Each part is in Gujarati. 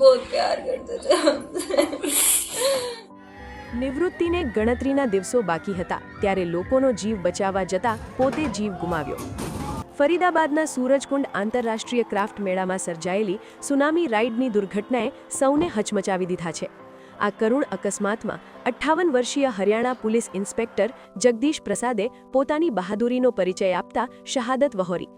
बहुत प्यार करते थे हमसे। નિવૃત્તિને ગણતરીના દિવસો બાકી હતા ત્યારે લોકોનો જીવ બચાવવા જતા પોતે જીવ ગુમાવ્યો। ફરીદાબાદના સૂરજકુંડ આંતરરાષ્ટ્રીય ક્રાફ્ટ મેળામાં સર્જાયેલી સુનામી રાઇડની દુર્ઘટનાએ સૌને હચમચાવી દીધા છે। આ કરુણ અકસ્માતમાં 58 વર્ષીય હરિયાણા પોલીસ ઇન્સ્પેક્ટર જગદીશ પ્રસાદે પોતાની બહાદુરીનો પરિચય આપતા શહાદત વહોરી।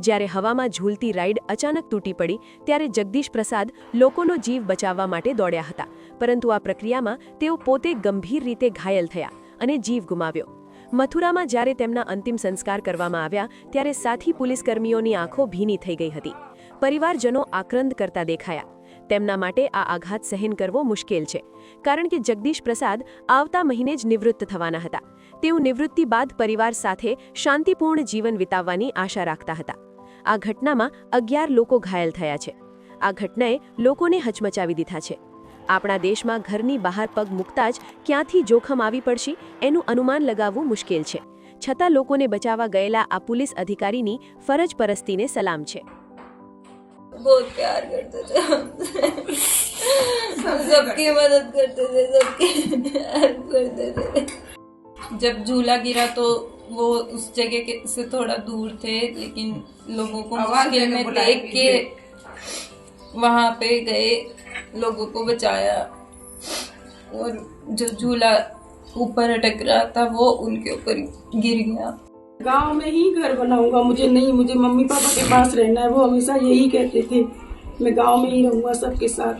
જ્યારે હવામાં ઝૂલતી રાઇડ અચાનક તૂટી પડી ત્યારે જગદીશ પ્રસાદ લોકોનો જીવ બચાવવા માટે દોડ્યા હતા, પરંતુ આ પ્રક્રિયામાં તેઓ પોતે ગંભીર રીતે ઘાયલ થયા અને જીવ ગુમાવ્યો। મથુરામાં જ્યારે તેમના અંતિમ સંસ્કાર કરવામાં આવ્યા ત્યારે સાથી પોલીસકર્મીઓની આંખો ભીની થઈ ગઈ હતી। પરિવારજનો આક્રંદ કરતા દેખાયા। તેમના માટે આ આઘાત સહન કરવો મુશ્કેલ છે, કારણ કે જગદીશ પ્રસાદ આવતા મહિને જ નિવૃત્ત થવાના હતા। તેઓ નિવૃત્તિ બાદ પરિવાર સાથે શાંતિપૂર્ણ જીવન વિતાવવાની આશા રાખતા હતા। આ ઘટનામાં 11 લોકો ઘાયલ થયા છે। આ ઘટનાએ લોકોને હચમચાવી દીધા છે। આપણા દેશમાં ઘરની બહાર પગ મૂકતા જ ક્યાંથી જોખમ આવી પડશે એનું અનુમાન લગાવવું મુશ્કેલ છે, છતાં લોકોને બચાવવા ગયેલા આ પોલીસ અધિકારીની ફરજ પરસ્તીને સલામ છે। बहुत प्यार करते थे हमसे, सबकी मदद करते थे, सबकी हेल्प करते थे। जब झूला गिरा तो वो उस जगह से थोड़ा दूर थे, लेकिन लोगों को मुश्किल में देख के वहां पे गए, लोगों को बचाया और जो झूला ऊपर अटक रहा था वो उनके ऊपर गिर गया। गांव में ही घर बनाऊंगा, मुझे मम्मी पापा के पास रहना है। वो हमेशा यही कहते थे, मैं गांव में ही रहूंगा सबके साथ।